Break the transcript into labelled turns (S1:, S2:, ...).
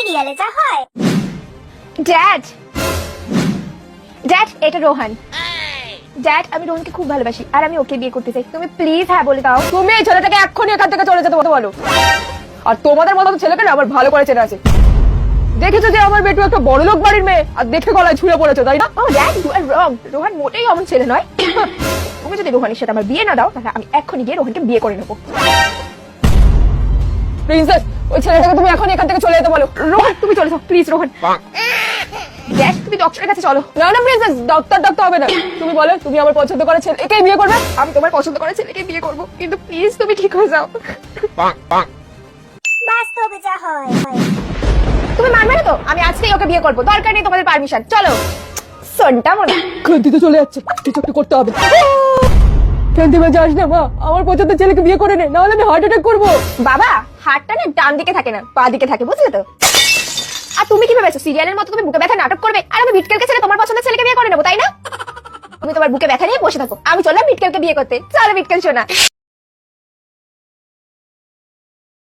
S1: সিরিয়ালে যা হয়।
S2: ড্যাড ড্যাড, এটা রোহান। ড্যাড, আমি রোহানকে খুব ভালোবাসি আর আমি ওকে বিয়ে করতে চাই। তুমি প্লিজ হ্যাঁ বলে দাও।
S3: তুমি এই ছেলেটাকে এক্ষুনি এখান থেকে চলে যেতে বলো। আর তোমাদের মতো ছেলেকে না আমার ভালো করে চেনা আছে। দেখেছো যে আমার বেটু একটা বড়লোক বাড়ির মেয়ে, আর দেখে গলায় ছুঁড়ে পড়েছে, তাই না?
S2: ও ড্যাড, ইউ আর রং। রোহান মোটেই অমন ছেলে নয়। তুমি যদি রোহানের সাথে আমার বিয়ে না দাও তাহলে আমি এক্ষুনি গিয়ে রোহানকে বিয়ে করে নেবো।
S3: প্রিন্সেস, ওই ছেলেটাকে তুমি এখন এখান থেকে চলে যেতে বলো।
S2: রোহান তুমি চলে যাও প্লিজ। রোহান ড্যাড, তুমি ডক্টরের কাছে চলো।
S3: না না প্রিন্সেস, ডাক্তার হবে না। তুমি বলো তুমি আমার পছন্দ করা ছেলেকেই বিয়ে করবে।
S2: আমি তোমার পছন্দ করা ছেলেকে বিয়ে করবো, কিন্তু প্লিজ তুমি ঠিক হয়ে যাও।
S1: বাস্তবে যা হয়।
S2: তুমি মানবে না তো? আমি আজকেই ওকে বিয়ে করবো, দরকার নেই তোমাদের পারমিশন। চলো সন্টা মনে
S3: কান্তিতে চলে যাচ্ছে, কিছু একটা করতে হবে। কান্তিমা যাস না মা, আমার পছন্দের ছেলেকে বিয়ে করে নে, নাহলে আমি হার্ট অ্যাটাক করবো।
S2: বাবা, হাতটা না ডান দিকে থাকে না, পা দিকে থাকে, বুঝলে তো? আর তুমি কি ভেবেছো সিরিয়ালের মতো তুমি বুকে ব্যথা নাটক করবে আর আমি মিটকেলকে ছেড়ে তোমার পছন্দের ছেলেকে বিয়ে করে নেবো, তাই না? তুমি তোমার বুকে ব্যথা নিয়ে বসে থাকো, আমি চললাম মিটকেলকে বিয়ে করতে। চলো মিটকেল শোনা।